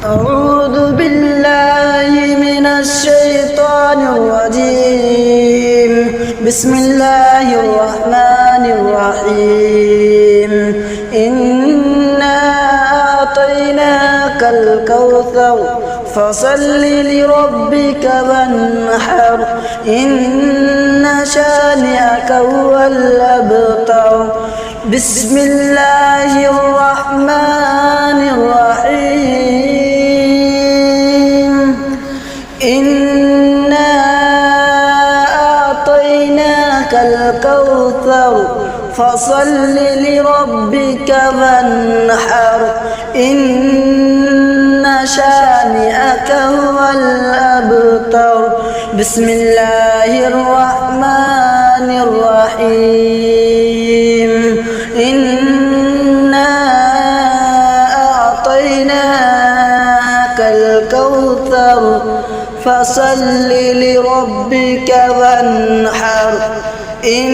أعوذ بالله من الشيطان الرجيم. بسم الله الرحمن الرحيم. إنا أعطيناك الكوثر فصل لربك وانحر إن شانئك هو الأبتر. بسم الله الرحمن الرحيم. إنا أعطيناك الكوثر فصل لربك وانحر إن شانئك هو الأبتر. بسم الله الرحمن الرحيم. إنا أعطيناك الكوثر فصل لربك وانحر إن